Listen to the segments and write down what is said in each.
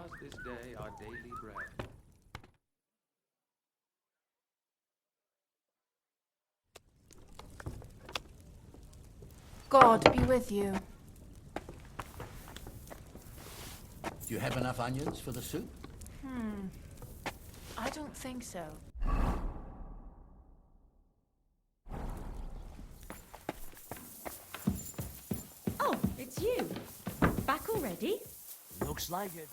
us this day our daily bread. God be with you. Do you have enough onions for the soup? I don't think so. Oh, it's you. Back already? Looks like it.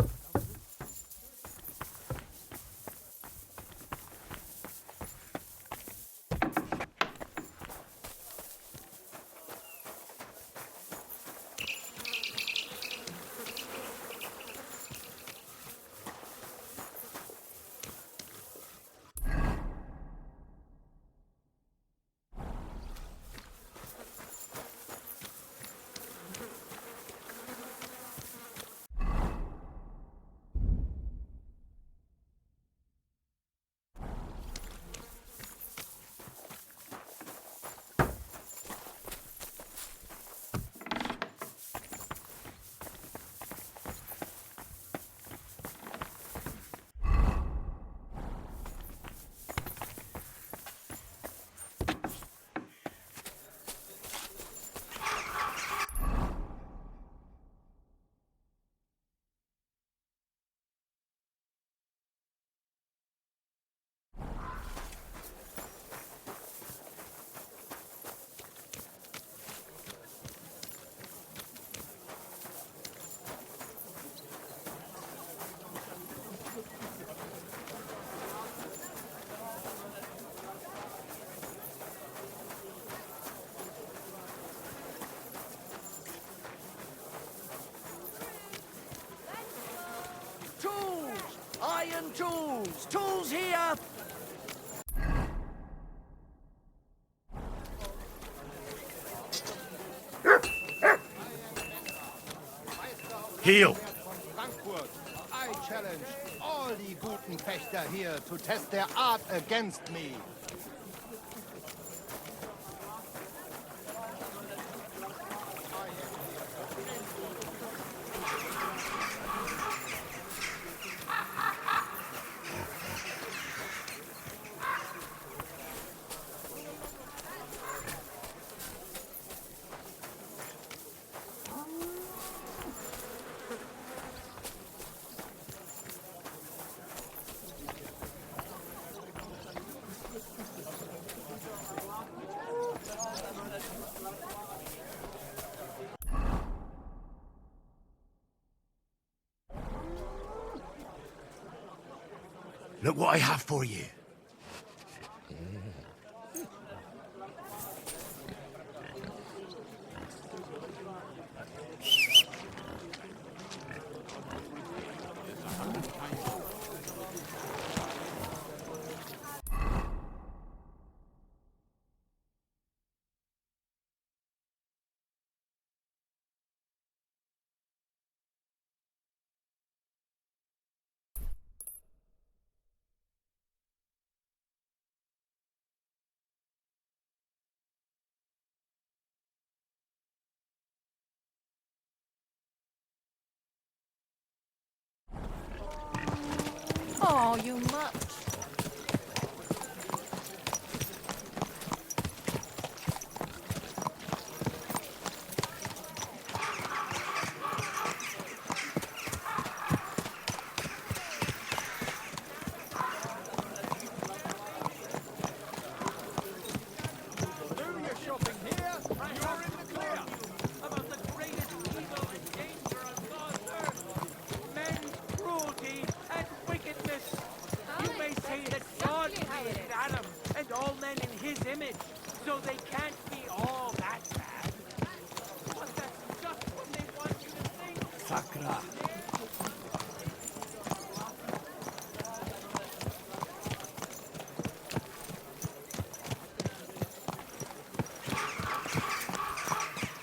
Tools! Iron tools! Tools here! Heel! Frankfurt, I challenge all die guten Fechter here to test their art against me. Look what I have for you. Oh, you mutt. Do your shopping here, you're in the clear. About the greatest evil and danger on God's earth. Men's cruelty and wickedness. You may say that God created Adam and all men in his image, so they can't be all that bad. But that's just what they want you to think. Sakra.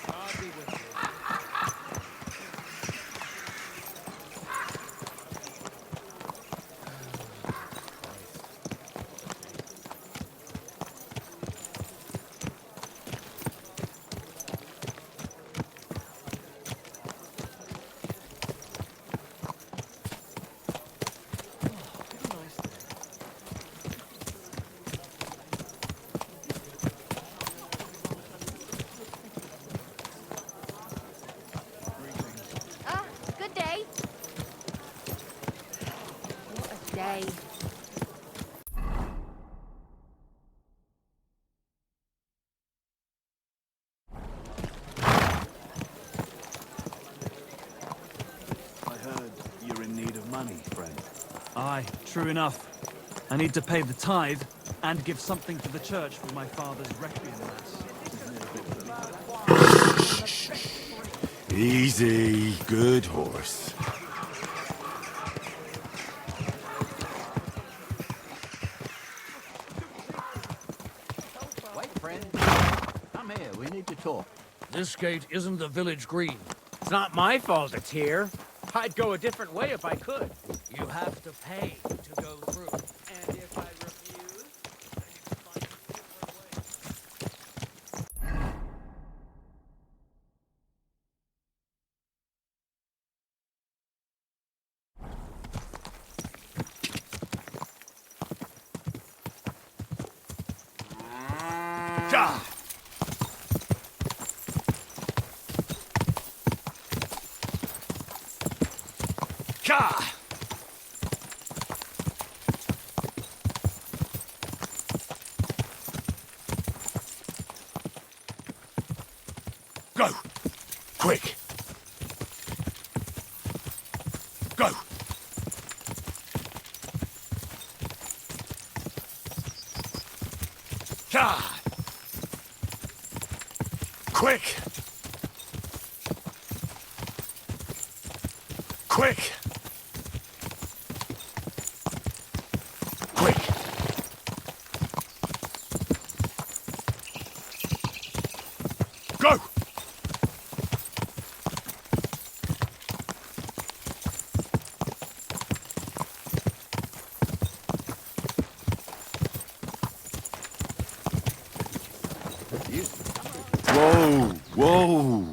God be with you. way. I heard you're in need of money, friend. Aye, true enough. I need to pay the tithe and give something to the church for my father's requiem mass. Easy, good horse. Wait, friend. Come here, we need to talk. This gate isn't the village green. It's not my fault it's here. I'd go a different way if I could. You have to pay to go through. And if I refuse, then you can find a different way. Gah! Gah! Go! Quick! Go! Gah! Quick! Quick! Quick! Go! Whoa! Whoa!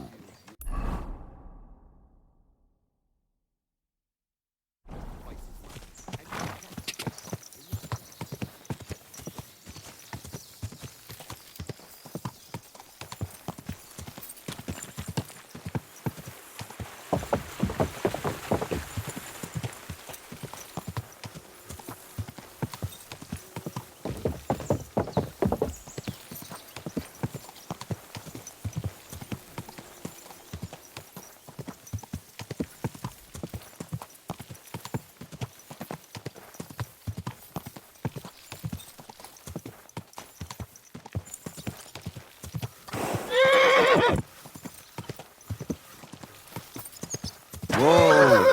Whoa!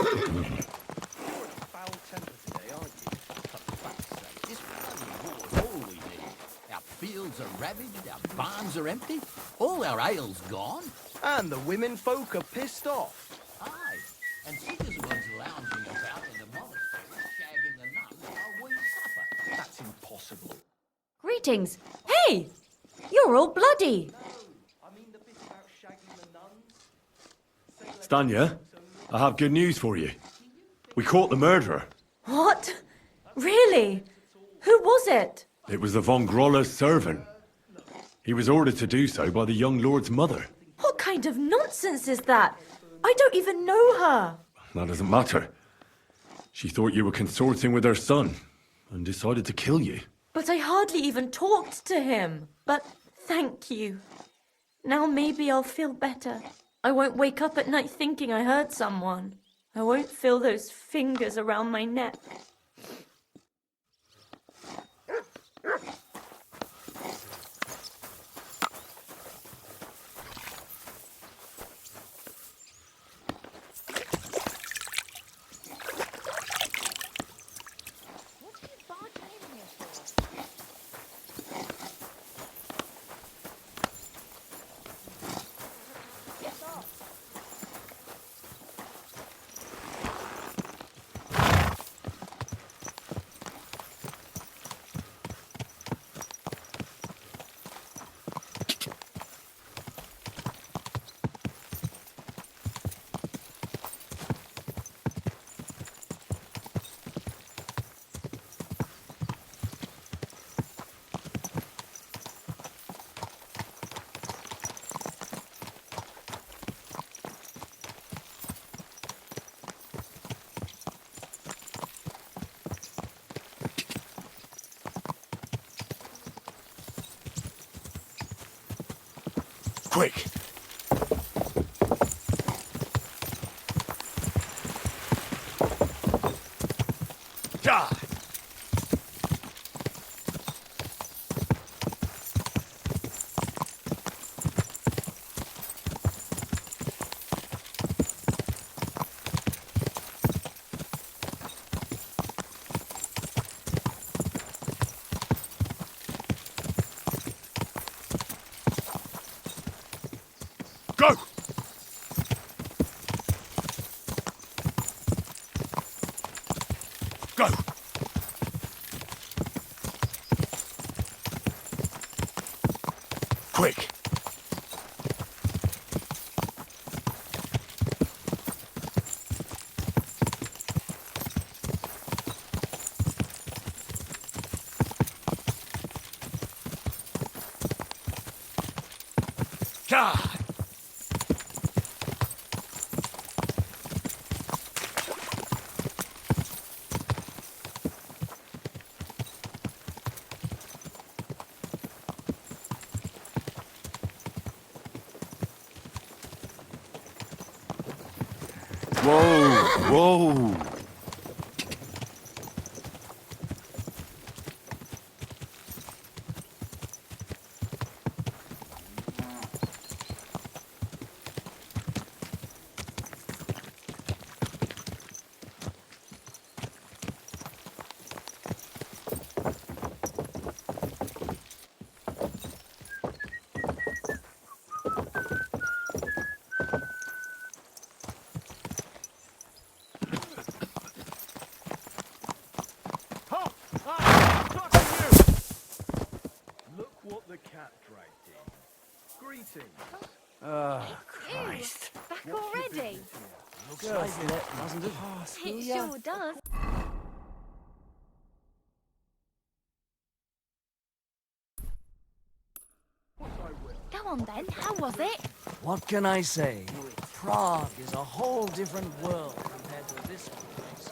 Foul-tempered today, aren't you? For fuck's sake, this bloody war's all we need. Our fields are ravaged, our barns are empty, all our ale's gone. And the women folk are pissed off. Aye, and Sigismund's lounging about in the monastery, shagging the nuns while we suffer. That's impossible. Greetings. Hey! You're all bloody. I mean the bit about shagging the nuns. Stanya, I have good news for you. We caught the murderer. What? Really? Who was it? It was the von Groller's servant. He was ordered to do so by the young lord's mother. What kind of nonsense is that? I don't even know her. That doesn't matter. She thought you were consorting with her son and decided to kill you. But I hardly even talked to him. But thank you. Now maybe I'll feel better. I won't wake up at night thinking I hurt someone. I won't feel those fingers around my neck. Quick! Die! Go! Go! Quick! God! Whoa! Whoa! Look what the cat dragged in. Greetings. Oh, Christ. Back already? Looks like it, doesn't it? It sure does. Go on then, how was it? What can I say? Prague is a whole different world compared to this place.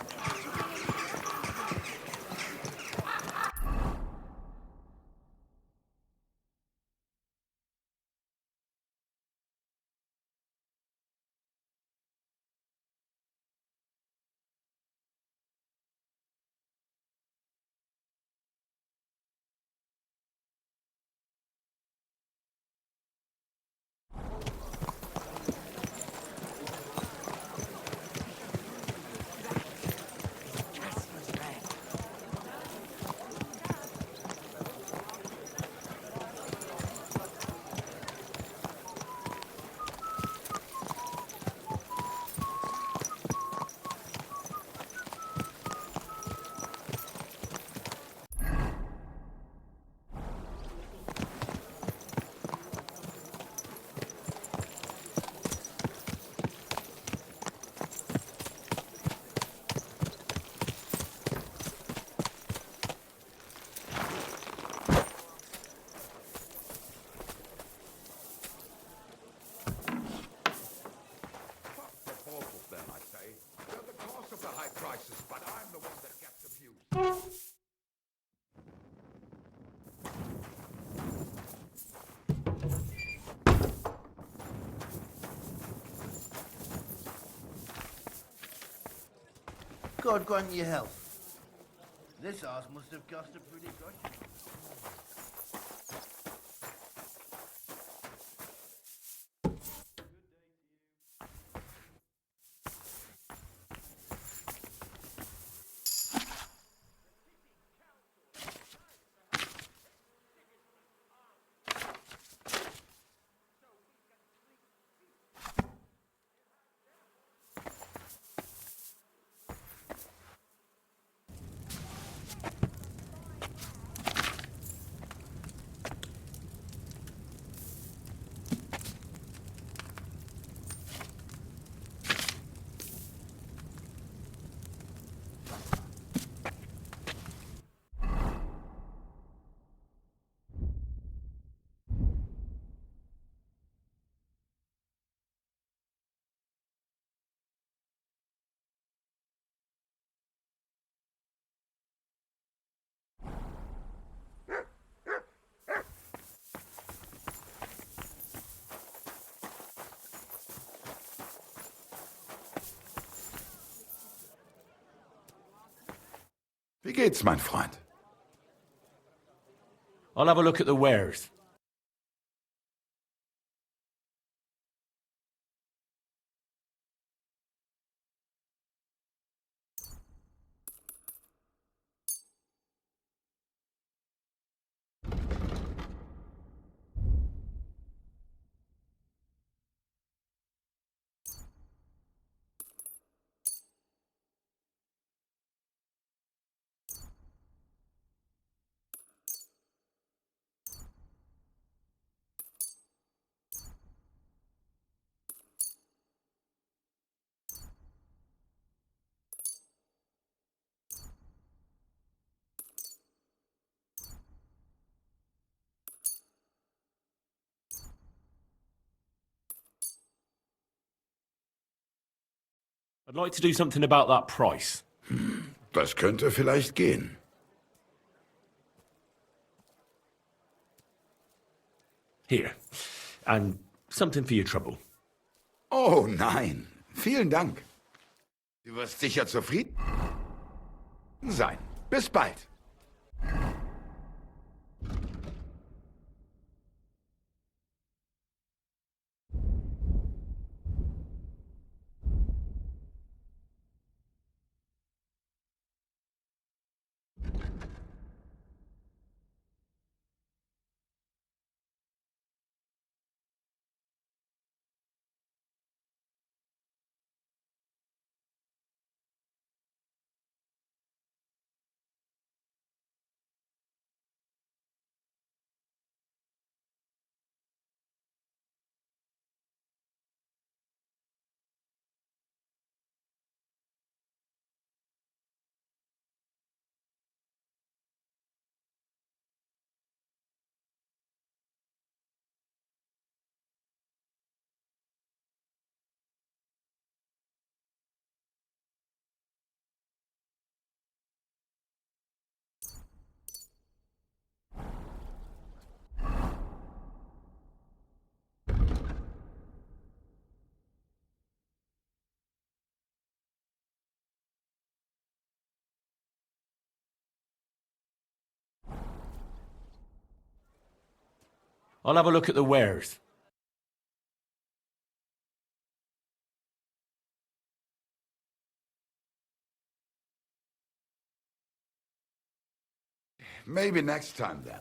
God grant you health. This house must have cost a pretty fortune. Wie geht's, mein Freund? I'll have a look at the wares. I'd like to do something about that price. Das könnte vielleicht gehen. Here. And something for your trouble. Oh nein, vielen Dank. Du wirst sicher zufrieden sein. Bis bald. I'll have a look at the wares. Maybe next time then.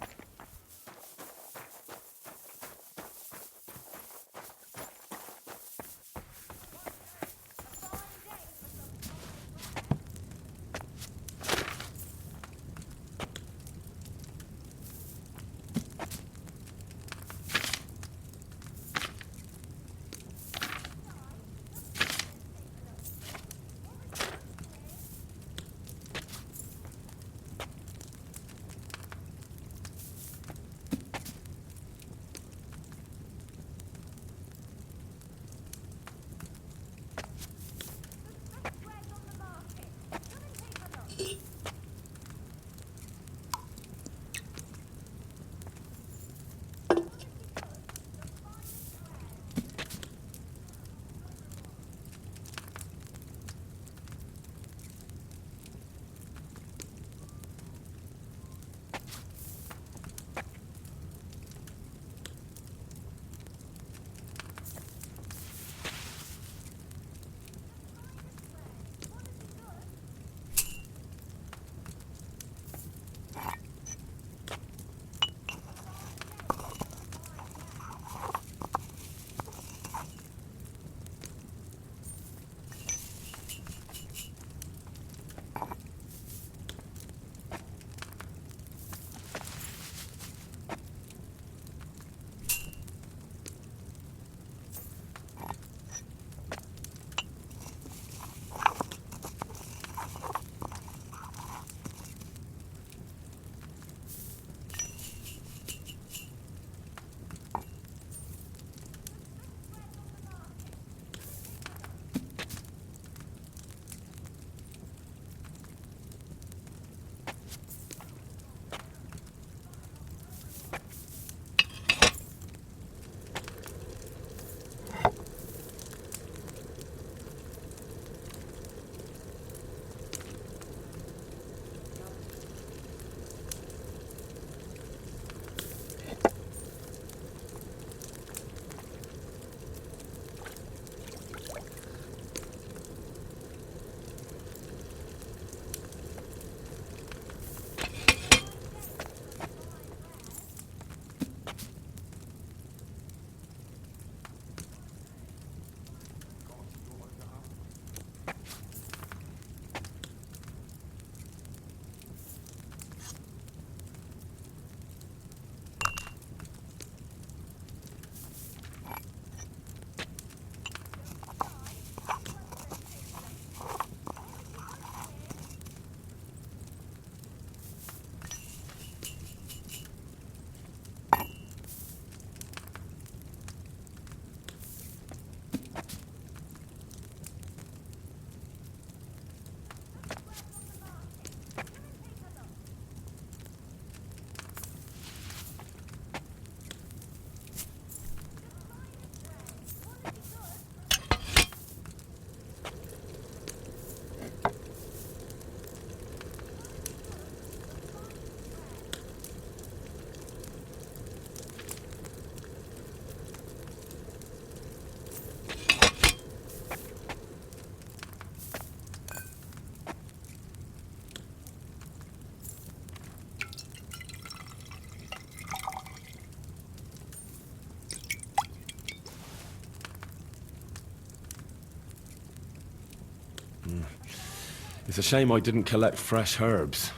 It's a shame I didn't collect fresh herbs.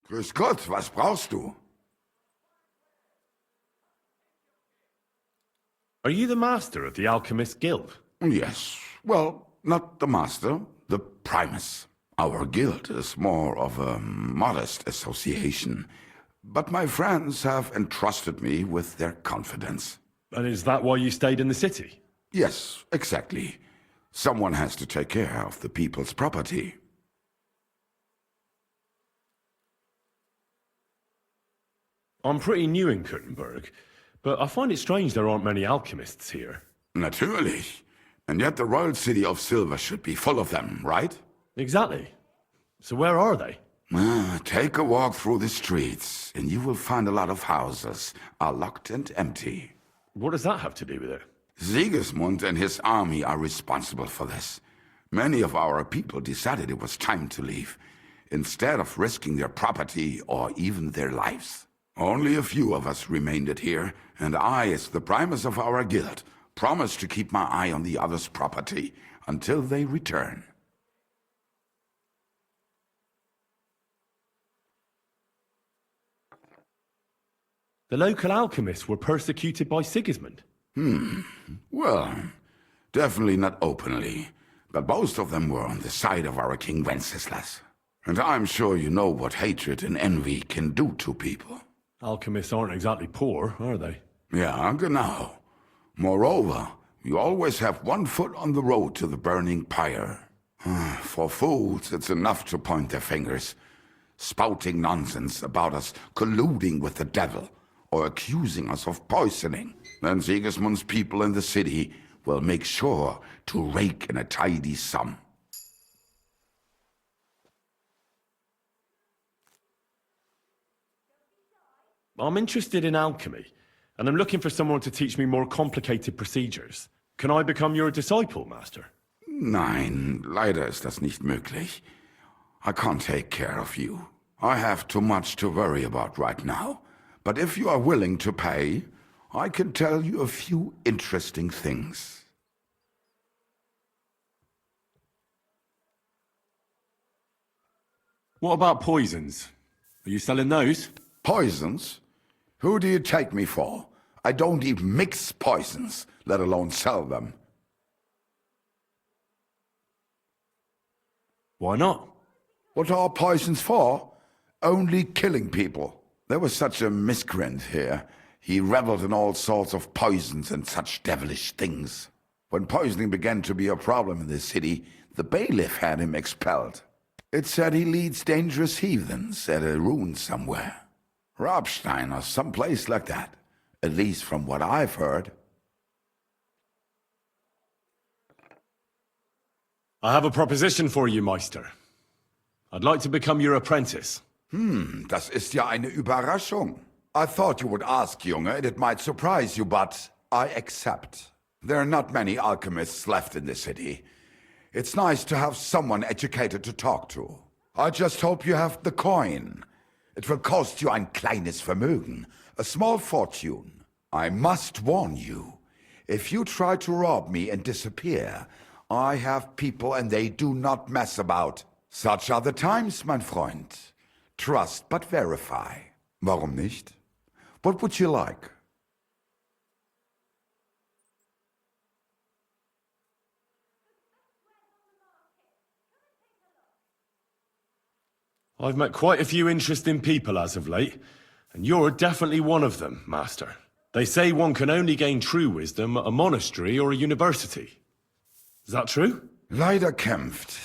Grüß Gott, was brauchst du? Are you the master of the Alchemist Guild? Yes. Well, not the master, the primus. Our guild is more of a modest association. But my friends have entrusted me with their confidence. And is that why you stayed in the city? Yes, exactly. Someone has to take care of the people's property. I'm pretty new in Kuttenberg, but I find it strange there aren't many alchemists here. Natürlich. And yet the royal city of Silver should be full of them, right? Exactly. So where are they? Take a walk through the streets, and you will find a lot of houses are locked and empty. What does that have to do with it? Sigismund and his army are responsible for this. Many of our people decided it was time to leave, instead of risking their property or even their lives. Only a few of us remained here, and I, as the primus of our guild, promised to keep my eye on the others' property until they return. The local alchemists were persecuted by Sigismund. Well, definitely not openly, but most of them were on the side of our King Wenceslas. And I'm sure you know what hatred and envy can do to people. Alchemists aren't exactly poor, are they? Yeah, genau. Moreover, you always have one foot on the road to the burning pyre. For fools, it's enough to point their fingers, spouting nonsense about us colluding with the devil, or accusing us of poisoning. Then Sigismund's people in the city will make sure to rake in a tidy sum. I'm interested in alchemy, and I'm looking for someone to teach me more complicated procedures. Can I become your disciple, Master? Nein, leider ist das nicht möglich. I can't take care of you. I have too much to worry about right now. But if you are willing to pay, I can tell you a few interesting things. What about poisons? Are you selling those? Poisons? Who do you take me for? I don't even mix poisons, let alone sell them. Why not? What are poisons for? Only killing people. There was such a miscreant here. He reveled in all sorts of poisons and such devilish things. When poisoning began to be a problem in the city, the bailiff had him expelled. It said he leads dangerous heathens at a ruin somewhere. Rabstein or someplace like that. At least from what I've heard. I have a proposition for you, Meister. I'd like to become your apprentice. Das ist ja eine Überraschung. I thought you would ask, Junge, and it might surprise you, but I accept. There are not many alchemists left in the city. It's nice to have someone educated to talk to. I just hope you have the coin. It will cost you ein kleines Vermögen, a small fortune. I must warn you, if you try to rob me and disappear, I have people and they do not mess about. Such are the times, mein Freund. Trust but verify. Warum nicht? What would you like? I've met quite a few interesting people as of late, and you're definitely one of them, Master. They say one can only gain true wisdom at a monastery or a university. Is that true? Leider kämpft.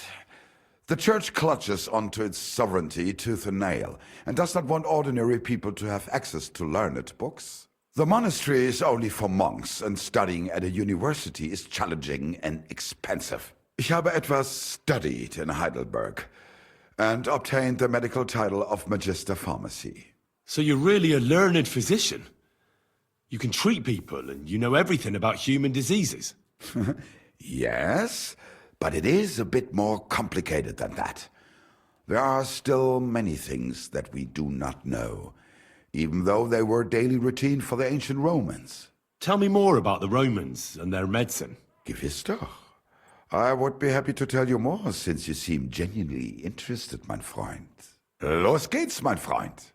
The church clutches onto its sovereignty tooth and nail, and does not want ordinary people to have access to learned books. The monastery is only for monks, and studying at a university is challenging and expensive. Ich habe etwas studied in Heidelberg, and obtained the medical title of Magister Pharmacy. So you're really a learned physician? You can treat people, and you know everything about human diseases? Yes, but it is a bit more complicated than that. There are still many things that we do not know, even though they were daily routine for the ancient Romans. Tell me more about the Romans and their medicine. Gewiss doch. I would be happy to tell you more, since you seem genuinely interested, mein Freund. Los geht's, mein Freund.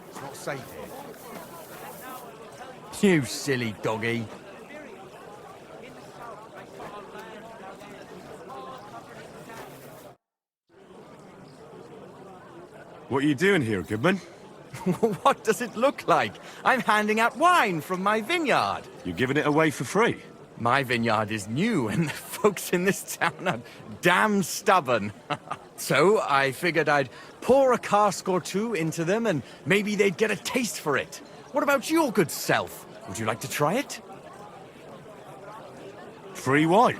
It's not safe here. You silly doggy. What are you doing here, Goodman? What does it look like? I'm handing out wine from my vineyard. You're giving it away for free? My vineyard is new, and the folks in this town are damn stubborn. So I figured I'd pour a cask or two into them, and maybe they'd get a taste for it. What about your good self? Would you like to try it? Free wine?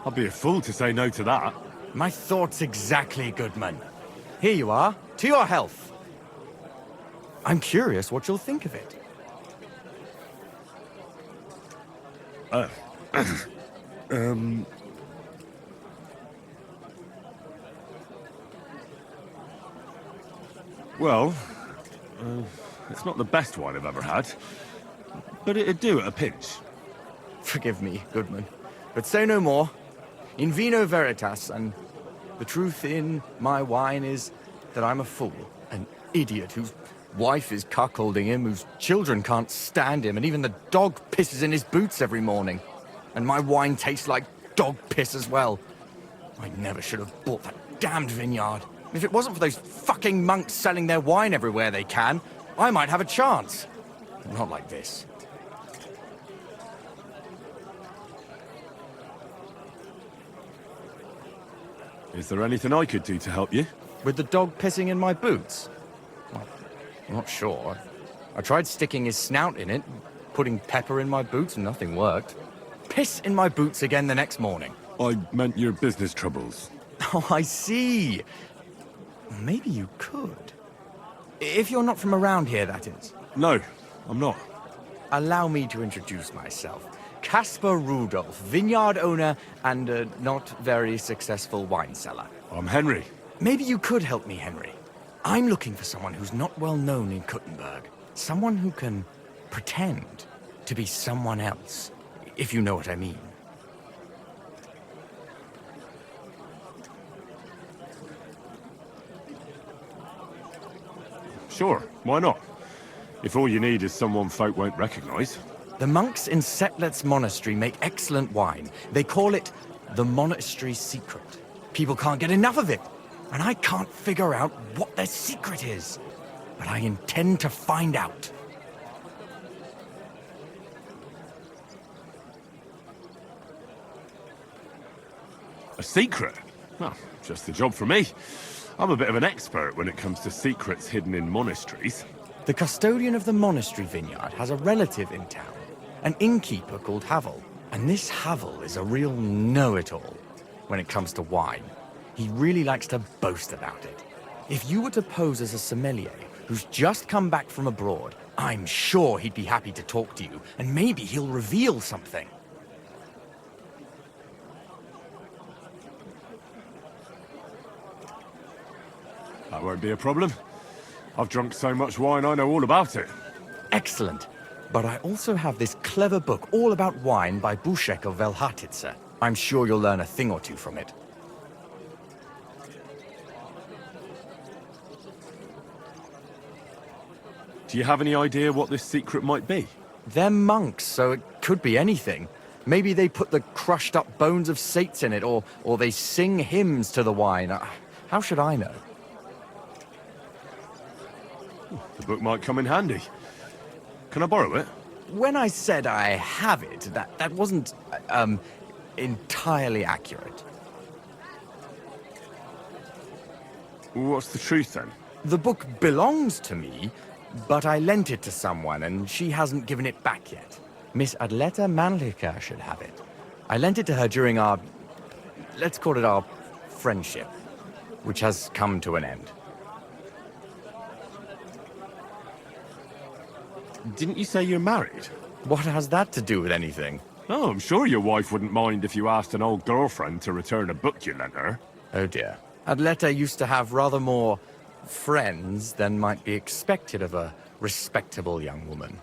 I'd be a fool to say no to that. My thoughts exactly, Goodman. Here you are, to your health. I'm curious what you'll think of it. Well, it's not the best wine I've ever had, but it'd do at a pinch. Forgive me, Goodman, but say no more. In vino veritas, and the truth in my wine is that I'm a fool, an idiot whose wife is cuckolding him, whose children can't stand him, and even the dog pisses in his boots every morning. And my wine tastes like dog piss as well. I never should have bought that damned vineyard. If it wasn't for those fucking monks selling their wine everywhere they can, I might have a chance. Not like this. Is there anything I could do to help you? With the dog pissing in my boots? Well, I'm not sure. I tried sticking his snout in it, putting pepper in my boots, and nothing worked. Piss in my boots again the next morning. I meant your business troubles. Oh, I see. Well, maybe you could. If you're not from around here, that is. No, I'm not. Allow me to introduce myself. Caspar Rudolph, vineyard owner and a not very successful wine seller. I'm Henry. Maybe you could help me, Henry. I'm looking for someone who's not well known in Kuttenberg. Someone who can pretend to be someone else, if you know what I mean. Sure, why not? If all you need is someone folk won't recognize. The monks in Setlet's monastery make excellent wine. They call it the monastery secret. People can't get enough of it, and I can't figure out what their secret is. But I intend to find out. A secret? Well, just the job for me. I'm a bit of an expert when it comes to secrets hidden in monasteries. The custodian of the monastery vineyard has a relative in town, an innkeeper called Havel. And this Havel is a real know-it-all when it comes to wine. He really likes to boast about it. If you were to pose as a sommelier, who's just come back from abroad. I'm sure he'd be happy to talk to you, and maybe he'll reveal something. That won't be a problem. I've drunk so much wine I know all about it. Excellent. But I also have this clever book all about wine by Bušek of Velhatice. I'm sure you'll learn a thing or two from it. Do you have any idea what this secret might be? They're monks, so it could be anything. Maybe they put the crushed up bones of saints in it, or they sing hymns to the wine. How should I know? The book might come in handy. Can I borrow it? When I said I have it, that wasn't, entirely accurate. What's the truth, then? The book belongs to me, but I lent it to someone, and she hasn't given it back yet. Miss Adleta Manlica should have it. I lent it to her during our, let's call it our friendship, which has come to an end. Didn't you say you're married? What has that to do with anything? Oh, I'm sure your wife wouldn't mind if you asked an old girlfriend to return a book you lent her. Oh dear. Adleta used to have rather more friends than might be expected of a respectable young woman.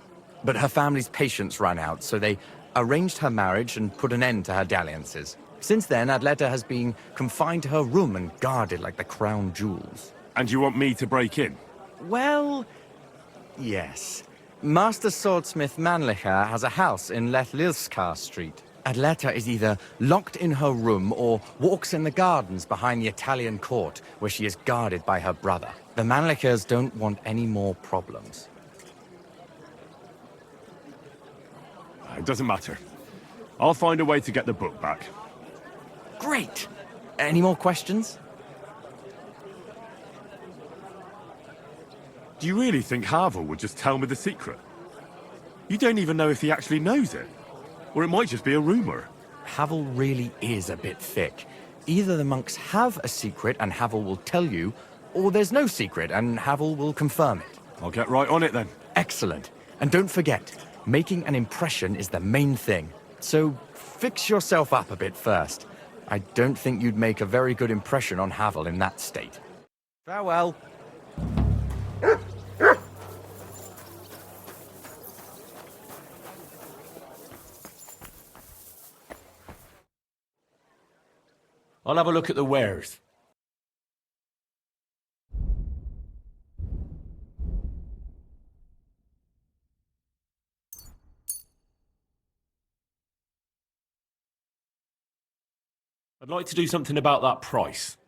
But her family's patience ran out, so they arranged her marriage and put an end to her dalliances. Since then, Adleta has been confined to her room and guarded like the crown jewels. And you want me to break in? Well, yes. Master Swordsmith Manlicher has a house in Lethlilskar Street. Adleta is either locked in her room or walks in the gardens behind the Italian court, where she is guarded by her brother. The Manlichers don't want any more problems. It doesn't matter. I'll find a way to get the book back. Great! Any more questions? Do you really think Havel would just tell me the secret? You don't even know if he actually knows it. Or it might just be a rumor. Havel really is a bit thick. Either the monks have a secret and Havel will tell you, or there's no secret and Havel will confirm it. I'll get right on it then. Excellent. And don't forget, making an impression is the main thing. So fix yourself up a bit first. I don't think you'd make a very good impression on Havel in that state. Farewell. I'll have a look at the wares. I'd like to do something about that price.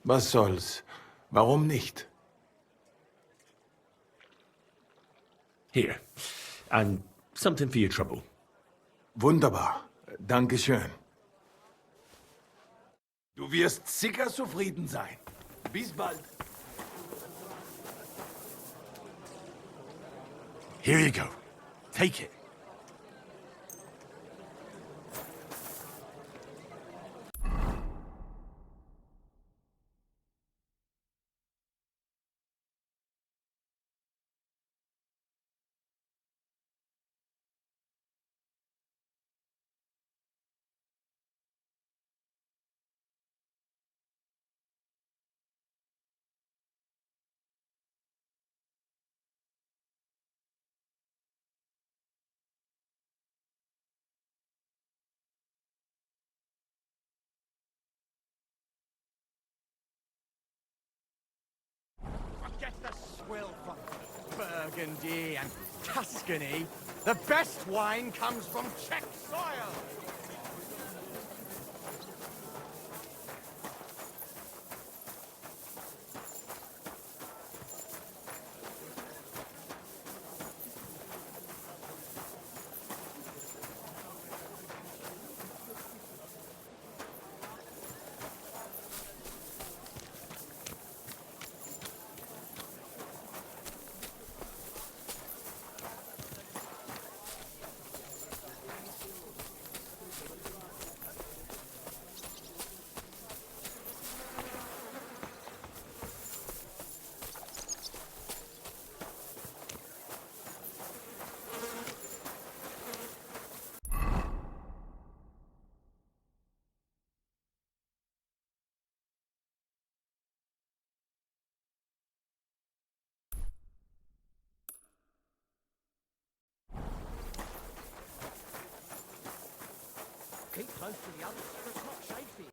Was soll's? Warum nicht? Here. And something for your trouble. Wunderbar. Dankeschön. Du wirst sicher zufrieden sein. Bis bald. Here you go. Take it. Get the swill from Burgundy and Tuscany. The best wine comes from Czech soil. Keep close to the others. It's not safe here.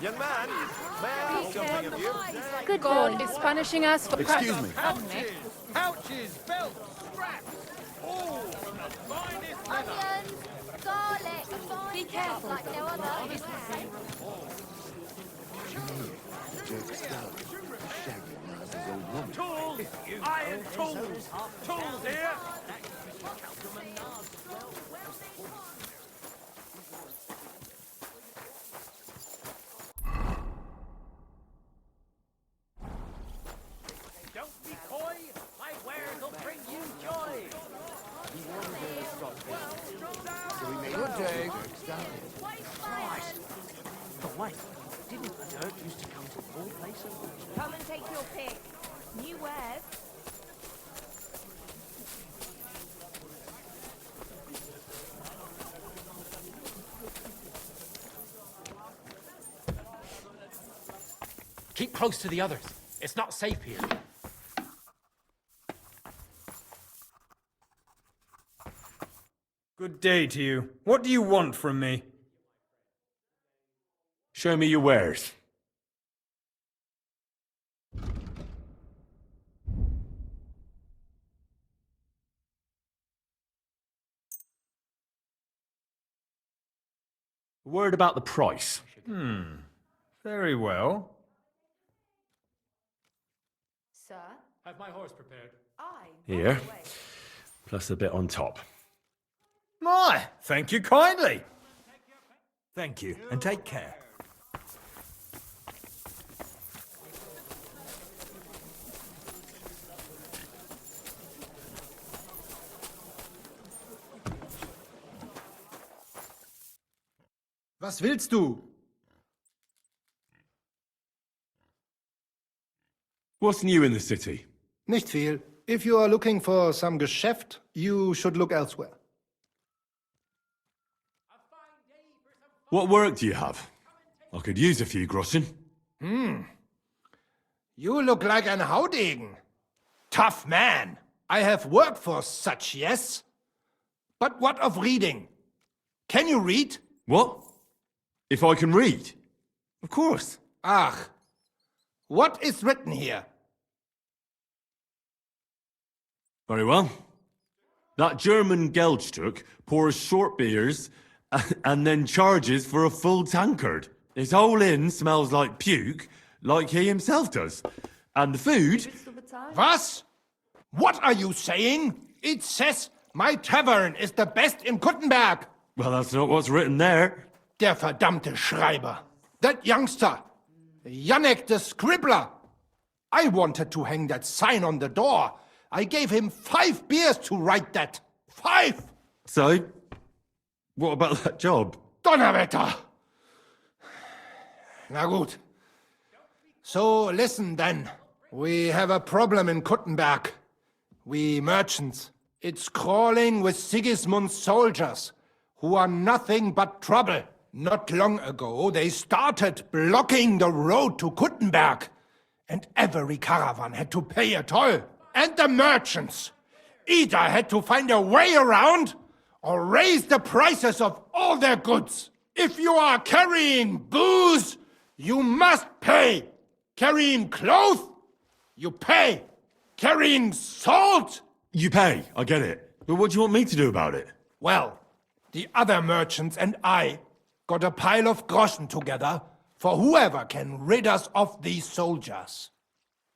Young man, may I ask something of you? Good God boy. is punishing us for Excuse me. Pouches, belts, straps. Oh, finest leather. Onions, garlic, be careful. Like no other. Tools! Iron tools! Tools here! Don't be coy! My wares will bring you joy! Good day. But wait, didn't the dirt used to come to all places? Come and take your pick. New wares. Keep close to the others. It's not safe here. Good day to you. What do you want from me? Show me your wares. A word about the price. Very well. Sir, Have my horse prepared. Here, plus a bit on top. My, thank you kindly. Thank you, and take care. Was willst du? What's new in the city? Nicht viel. If you are looking for some Geschäft, you should look elsewhere. What work do you have? I could use a few groschen. You look like an Haudegen. Tough man. I have work for such, yes? But what of reading? Can you read? What? If I can read? Of course. Ach. What is written here? Very well. That German Geldstück pours short beers and then charges for a full tankard. His whole inn smells like puke, like he himself does. And the food... Was? What are you saying? It says my tavern is the best in Kuttenberg. Well, that's not what's written there. Der verdammte Schreiber. That youngster. Janek the scribbler. I wanted to hang that sign on the door. I gave him 5 beers to write that. 5! So, what about that job? Donnerwetter! Na gut. So listen then. We have a problem in Kuttenberg. We merchants. It's crawling with Sigismund's soldiers, who are nothing but trouble. Not long ago, they started blocking the road to Kuttenberg, and every caravan had to pay a toll. And the merchants either had to find a way around or raise the prices of all their goods. If you are carrying booze, You must pay! Carrying clothes? You pay! Carrying salt? You pay, I get it. But what do you want me to do about it? Well, the other merchants and I got a pile of groschen together for whoever can rid us of these soldiers.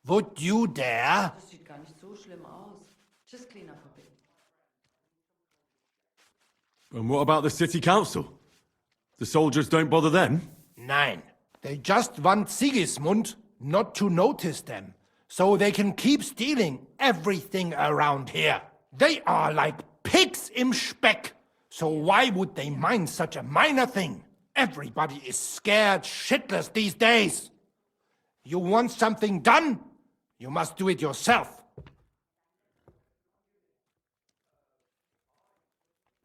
Would you dare? Das sieht gar nicht so schlimm aus. Just clean up a bit. And what about the city council? The soldiers don't bother them? Nein. They just want Sigismund not to notice them, so they can keep stealing everything around here. They are like pigs im Speck. So why would they mind such a minor thing? Everybody is scared shitless these days. You want something done? You must do it yourself.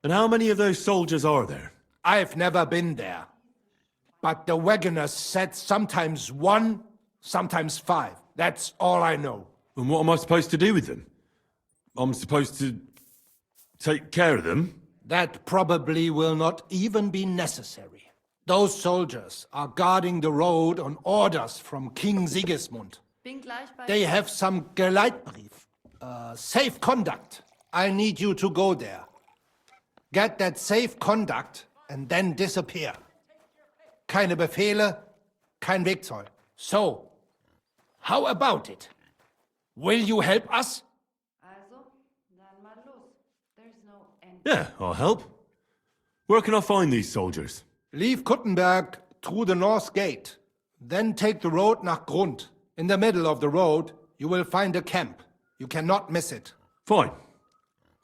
And how many of those soldiers are there? I've never been there. But the wagoners said sometimes 1, sometimes 5. That's all I know. And what am I supposed to do with them? I'm supposed to take care of them? That probably will not even be necessary. Those soldiers are guarding the road on orders from King Sigismund. Bin gleich bei They have some Geleitbrief, safe conduct. I need you to go there. Get that safe conduct and then disappear. Keine Befehle, kein Wegzoll. So, how about it? Will you help us? Also, dann mal los. There's no end. Yeah, I'll help. Where can I find these soldiers? Leave Kuttenberg through the north gate. Then take the road nach Grund. In the middle of the road, you will find a camp. You cannot miss it. Fine.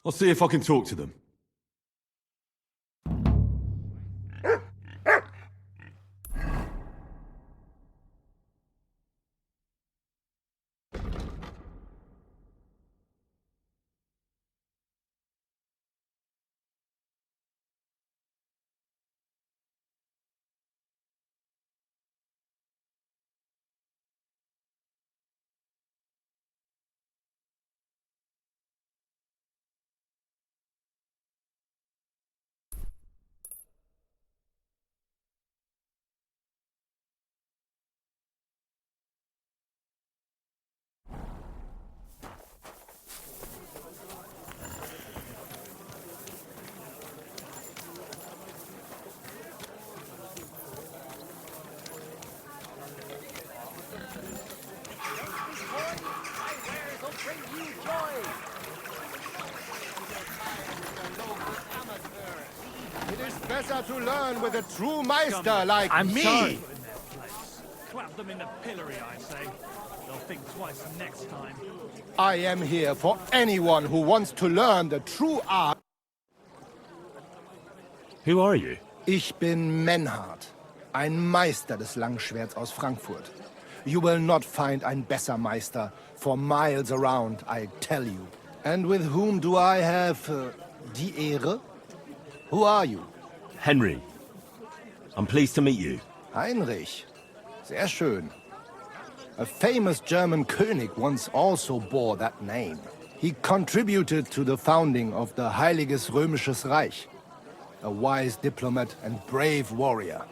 I'll see if I can talk to them. It is better to learn with a true Meister like me. Sorry. Clap them in the pillory, I say. They'll think twice next time. I am here for anyone who wants to learn the true art. Who are you? Ich bin Menhard, ein Meister des Langschwerts aus Frankfurt. You will not find ein besser Meister for miles around, I tell you. And with whom do I have die Ehre? Who are you? Henry. I'm pleased to meet you. Heinrich. Sehr schön. A famous German König once also bore that name. He contributed to the founding of the Heiliges Römisches Reich. A wise diplomat and brave warrior.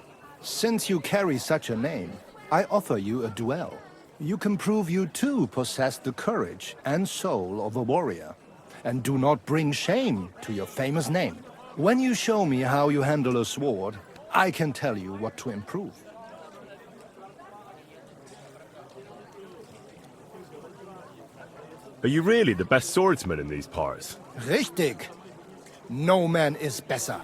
Since you carry such a name, I offer you a duel. You can prove you too possess the courage and soul of a warrior. And do not bring shame to your famous name. When you show me how you handle a sword, I can tell you what to improve. Are you really the best swordsman in these parts? Richtig. No man is better.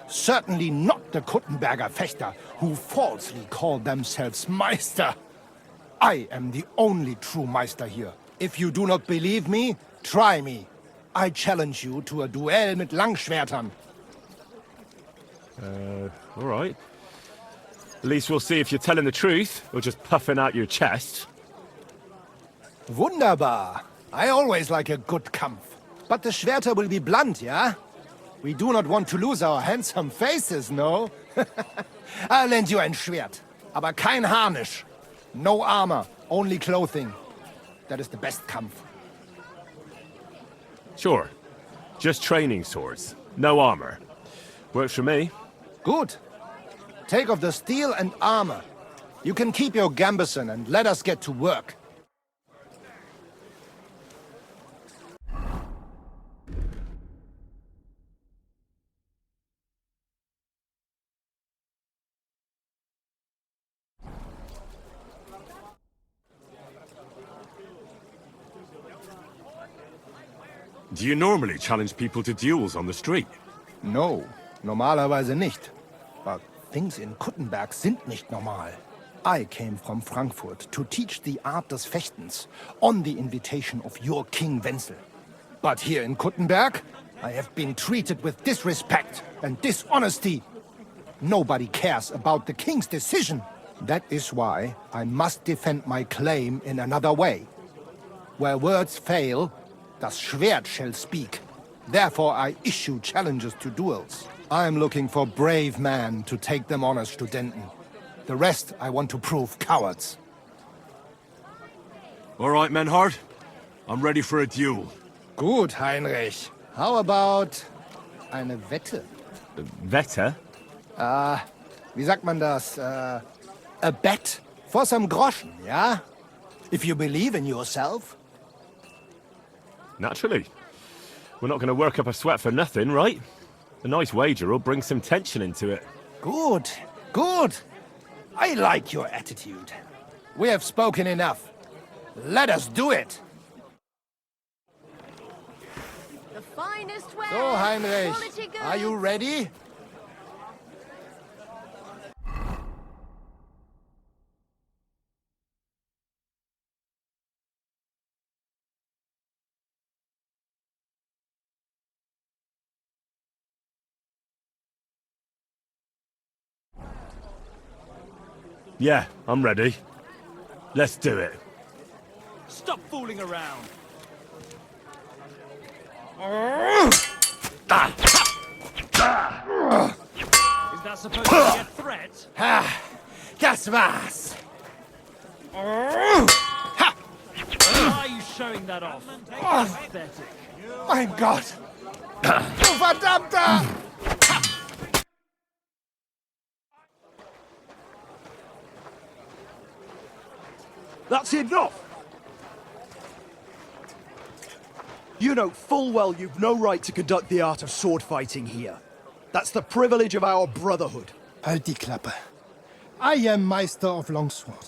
Certainly not the Kuttenberger Fechter, who falsely call themselves Meister. I am the only true Meister here. If you do not believe me, try me. I challenge you to a duel mit Langschwertern. All right. At least we'll see if you're telling the truth, or just puffing out your chest. Wunderbar. I always like a good Kampf. But the Schwerter will be blunt, yeah? We do not want to lose our handsome faces, no? I'll lend you ein Schwert. Aber kein Harnisch. No armor, only clothing. That is the best Kampf. Sure. Just training swords. No armor. Works for me. Good. Take off the steel and armor. You can keep your gambeson and let us get to work. Do you normally challenge people to duels on the street? No, normalerweise nicht. But things in Kuttenberg sind nicht normal. I came from Frankfurt to teach the art des Fechtens on the invitation of your King Wenzel. But here in Kuttenberg, I have been treated with disrespect and dishonesty. Nobody cares about the king's decision. That is why I must defend my claim in another way. Where words fail, das Schwert shall speak. Therefore I issue challenges to duels. I am looking for brave men to take them on as Studenten. The rest I want to prove cowards. All right, Menhard. I'm ready for a duel. Gut, Heinrich. How about eine Wette? Wette? Wie sagt man das? A bet for some groschen, yeah? If you believe in yourself. Naturally. We're not going to work up a sweat for nothing, right? A nice wager will bring some tension into it. Good, good. I like your attitude. We have spoken enough. Let us do it. The finest way. So, Heinrich, Quality goods. are you ready? Yeah, I'm ready. Let's do it. Stop fooling around. Is that supposed to be a threat? Das war's. Why are you showing that off? Pathetic. Mein Gott! Du Verdammter! That's enough! You know full well you've no right to conduct the art of sword fighting here. That's the privilege of our brotherhood. Halt die Klappe. I am Meister of Longsword.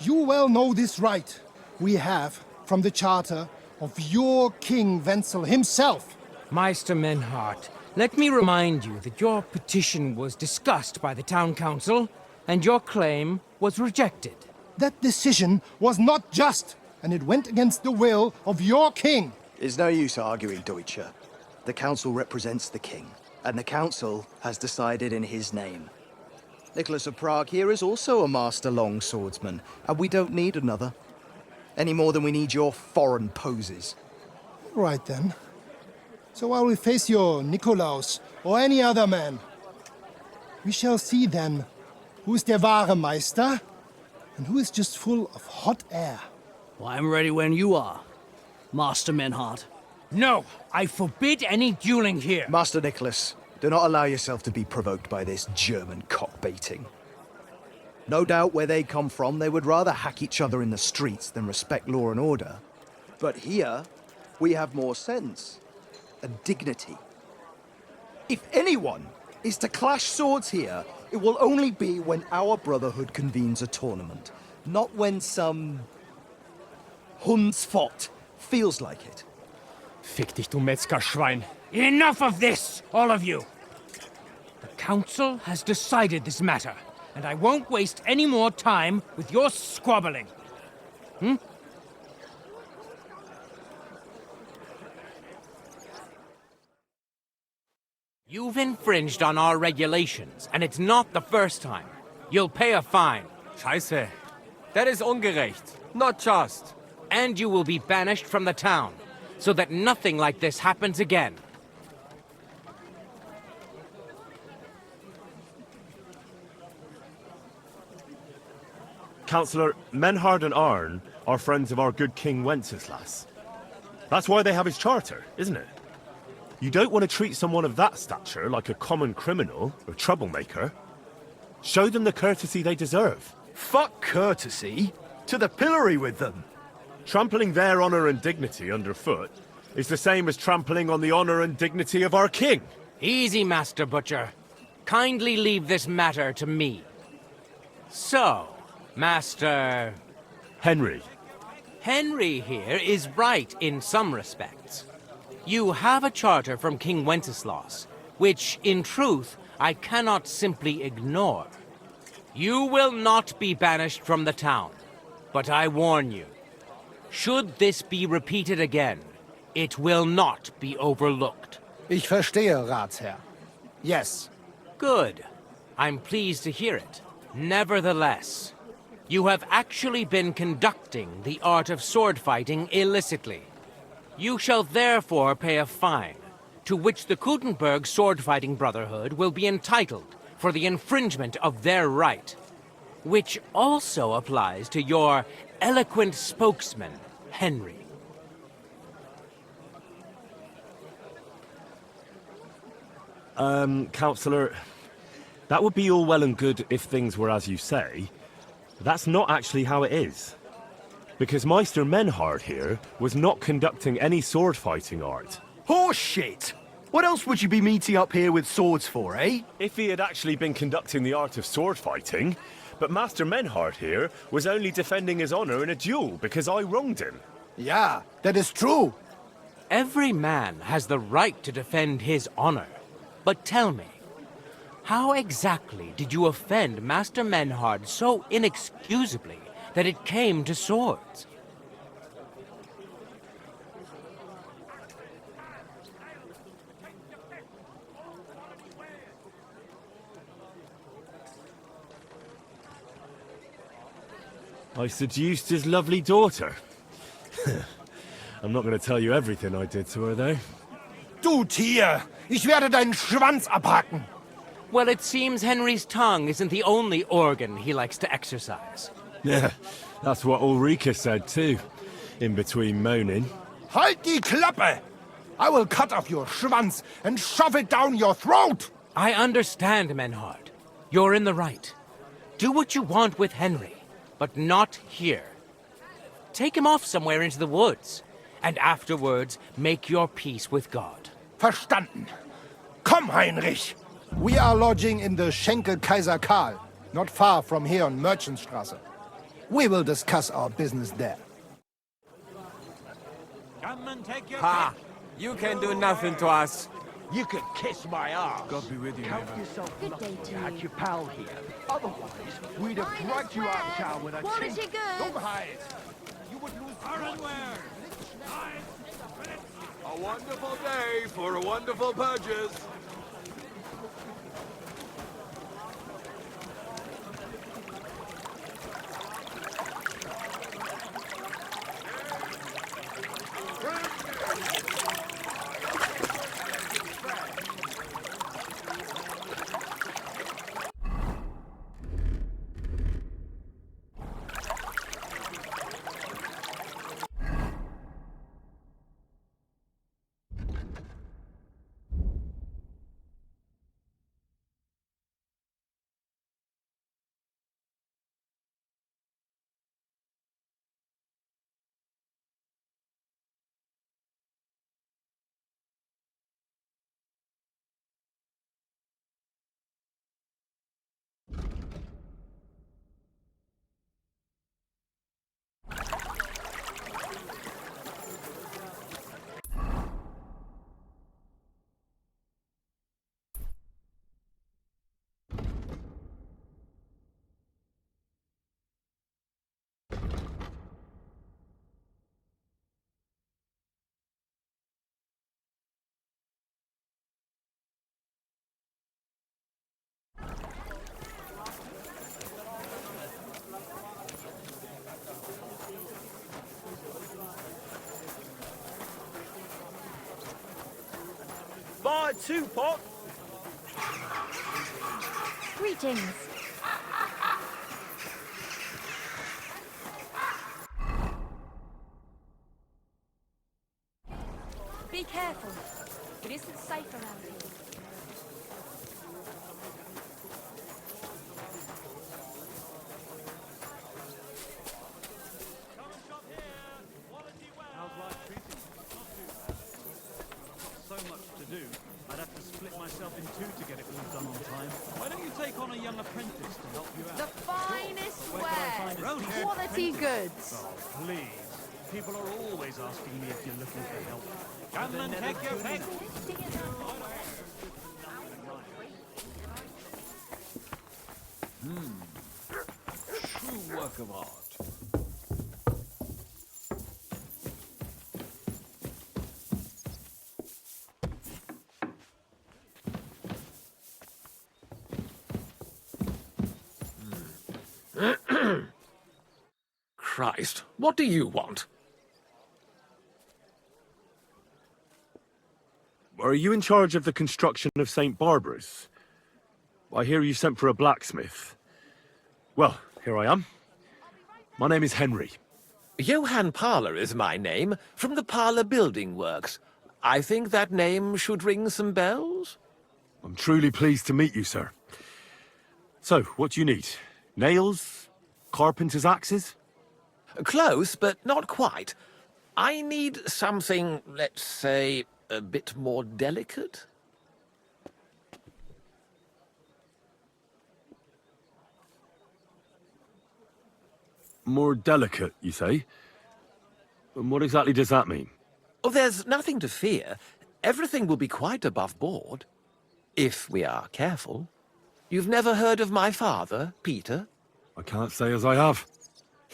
You well know this right we have from the charter of your King Wenzel himself. Meister Menhard, let me remind you that your petition was discussed by the town council, and your claim was rejected. That decision was not just, and it went against the will of your king. It's no use arguing, Deutscher. The council represents the king, and the council has decided in his name. Nicholas of Prague here is also a master longswordsman, and we don't need another. Any more than we need your foreign poses. Right then. So I will face your Nikolaus or any other man. We shall see then who is der wahre Meister and who is just full of hot air. Well, I'm ready when you are, Master Menhard. No, I forbid any dueling here. Master Nicholas, do not allow yourself to be provoked by this German cock-baiting. No doubt where they come from, they would rather hack each other in the streets than respect law and order. But here, we have more sense and dignity. If anyone is to clash swords here, it will only be when our brotherhood convenes a tournament, not when some Hundsfott feels like it. Fick dich, du Metzgerschwein. Enough of this, all of you! The council has decided this matter, and I won't waste any more time with your squabbling. You've infringed on our regulations, and it's not the first time. You'll pay a fine. Scheiße. That is ungerecht. Not just. And you will be banished from the town, so that nothing like this happens again. Councillor, Menhard and Arn are friends of our good King Wenceslas. That's why they have his charter, isn't it? You don't want to treat someone of that stature like a common criminal or troublemaker. Show them the courtesy they deserve. Fuck courtesy. To the pillory with them. Trampling their honor and dignity underfoot is the same as trampling on the honor and dignity of our king. Easy, Master Butcher. Kindly leave this matter to me. So, Master... Henry. Henry here is right in some respects. You have a charter from King Wenceslaus, which, in truth, I cannot simply ignore. You will not be banished from the town, but I warn you, should this be repeated again, it will not be overlooked. Ich verstehe, Ratsherr. Yes. Good. I'm pleased to hear it. Nevertheless, you have actually been conducting the art of sword fighting illicitly. You shall therefore pay a fine, to which the Kuttenberg Sword-Fighting Brotherhood will be entitled for the infringement of their right, which also applies to your eloquent spokesman, Henry. Counselor, that would be all well and good if things were as you say. That's not actually how it is. Because Meister Menhard here was not conducting any sword-fighting art. Horseshit! What else would you be meeting up here with swords for, eh? If he had actually been conducting the art of sword-fighting, but Master Menhard here was only defending his honor in a duel because I wronged him. Yeah, that is true. Every man has the right to defend his honor. But tell me, how exactly did you offend Master Menhard so inexcusably that it came to swords? I seduced his lovely daughter. I'm not going to tell you everything I did to her, though. Du Tier! Ich werde deinen Schwanz abhacken! Well, it seems Henry's tongue isn't the only organ he likes to exercise. Yeah, that's what Ulrika said too, in between moaning. Halt die Klappe! I will cut off your Schwanz and shove it down your throat! I understand, Menhard. You're in the right. Do what you want with Henry, but not here. Take him off somewhere into the woods, and afterwards make your peace with God. Verstanden. Komm, Heinrich! We are lodging in the Schenkel Kaiser Karl, not far from here on Merchantstraße. We will discuss our business there. Come and take your Ha! You can do nothing to us. You could kiss my ass. God be with you, Count neighbor. yourself Good lucky day to you had you. your pal here. Otherwise, we'd have Hi, dragged you out of Miss town Ware. with a Quality chain. goods. Dummheit! You would lose Ironware. A wonderful day for a wonderful purchase. Buy 2 pot. Greetings. Be careful. It isn't safe around here. do. I'd have to split myself in two to get it all done on time. Why don't you take on a young apprentice to help you out? The finest Where could I find a wares. decent Quality apprentice? goods. Oh, please. People are always asking me if you're looking for help. Come and take your pick. True work of art. Christ, what do you want? Are you in charge of the construction of St. Barbara's? I hear you sent for a blacksmith. Well, here I am. My name is Henry. Johann Parler is my name, from the Parler Building Works. I think that name should ring some bells? I'm truly pleased to meet you, sir. So, what do you need? Nails? Carpenter's axes? Close, but not quite. I need something, let's say, a bit more delicate. More delicate, you say? And what exactly does that mean? Oh, there's nothing to fear. Everything will be quite above board. If we are careful. You've never heard of my father, Peter? I can't say as I have.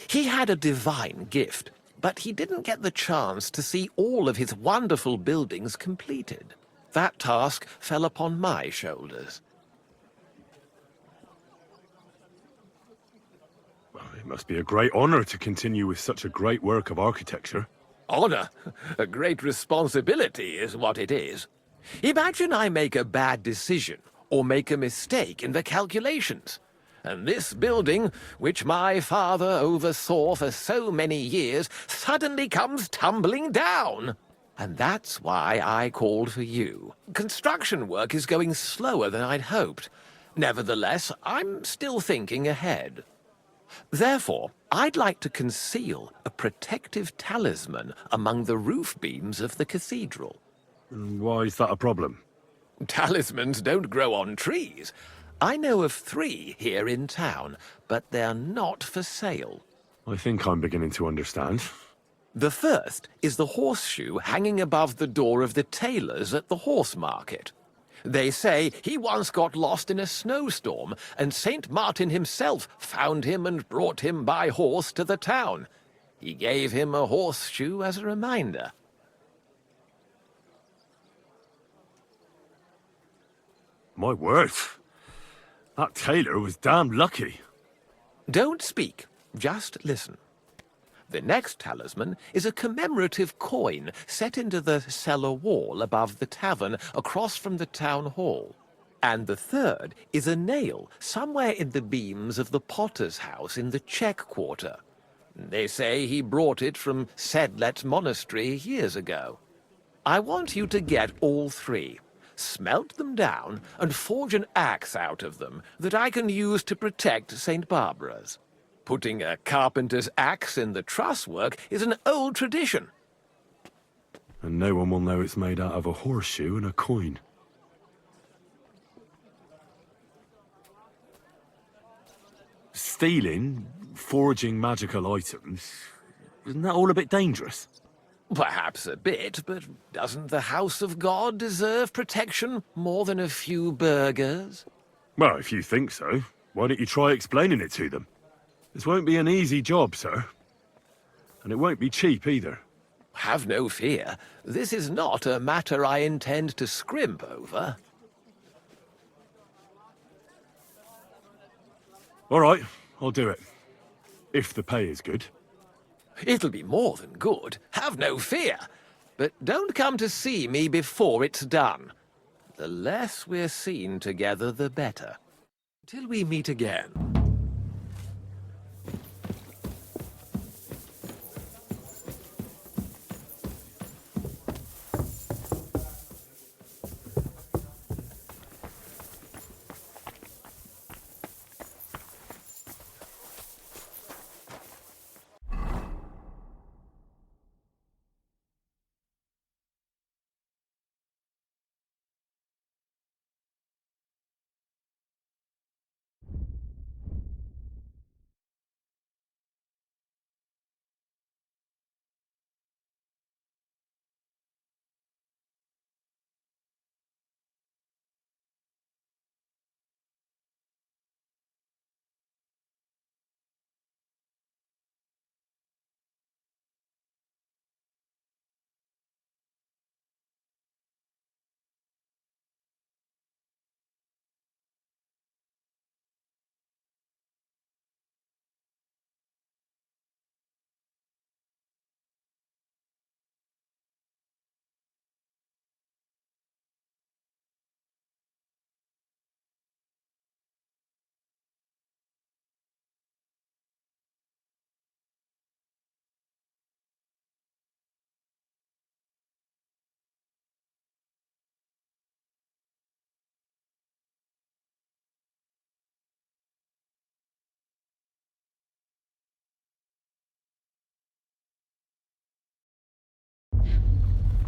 He had a divine gift, but he didn't get the chance to see all of his wonderful buildings completed. That task fell upon my shoulders. Well, it must be a great honor to continue with such a great work of architecture. Honor? A great responsibility is what it is. Imagine I make a bad decision or make a mistake in the calculations. And this building, which my father oversaw for so many years, suddenly comes tumbling down. And that's why I called for you. Construction work is going slower than I'd hoped. Nevertheless, I'm still thinking ahead. Therefore, I'd like to conceal a protective talisman among the roof beams of the cathedral. Why is that a problem? Talismans don't grow on trees. I know of 3 here in town, but they're not for sale. I think I'm beginning to understand. The first is the horseshoe hanging above the door of the tailor's at the horse market. They say he once got lost in a snowstorm, and St. Martin himself found him and brought him by horse to the town. He gave him a horseshoe as a reminder. My word. That tailor was damn lucky. Don't speak, just listen. The next talisman is a commemorative coin set into the cellar wall above the tavern across from the town hall. And the third is a nail somewhere in the beams of the potter's house in the Czech Quarter. They say he brought it from Sedlet Monastery years ago. I want you to get all 3. Smelt them down, and forge an axe out of them that I can use to protect St. Barbara's. Putting a carpenter's axe in the truss work is an old tradition. And no one will know it's made out of a horseshoe and a coin. Stealing, forging magical items, isn't that all a bit dangerous? Perhaps a bit, but doesn't the house of God deserve protection more than a few burghers? Well, if you think so, why don't you try explaining it to them? This won't be an easy job, sir. And it won't be cheap either. Have no fear. This is not a matter I intend to scrimp over. All right, I'll do it. If the pay is good. It'll be more than good, have no fear. But don't come to see me before it's done. The less we're seen together, the better. Till we meet again.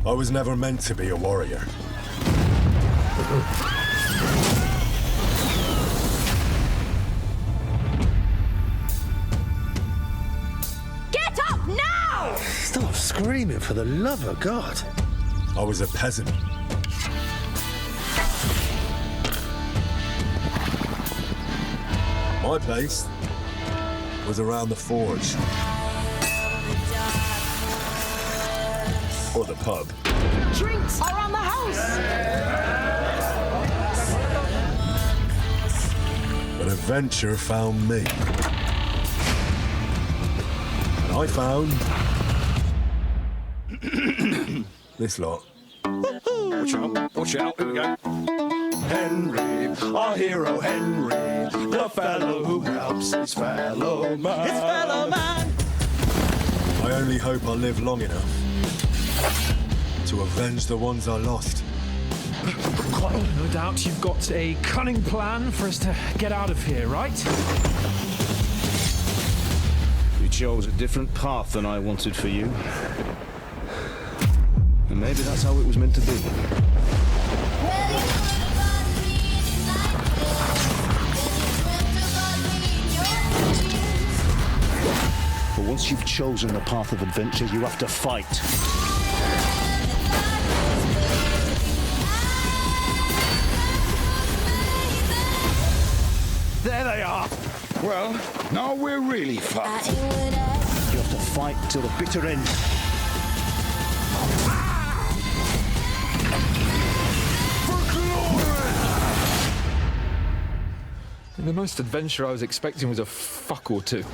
I was never meant to be a warrior. Get up now! Stop screaming, for the love of God. I was a peasant. My base was around the forge. Or the pub. Drinks around the house! But adventure found me. And I found... this lot. Watch out, watch out, here we go. Henry, our hero Henry, the fellow who helps his fellow man. His fellow man! I only hope I live long enough to avenge the ones I lost. No doubt you've got a cunning plan for us to get out of here, right? You chose a different path than I wanted for you. And maybe that's how it was meant to be. But once you've chosen the path of adventure, you have to fight. There they are! Well, now we're really fucked. You have to fight till the bitter end. The most adventure I was expecting was a fuck or two.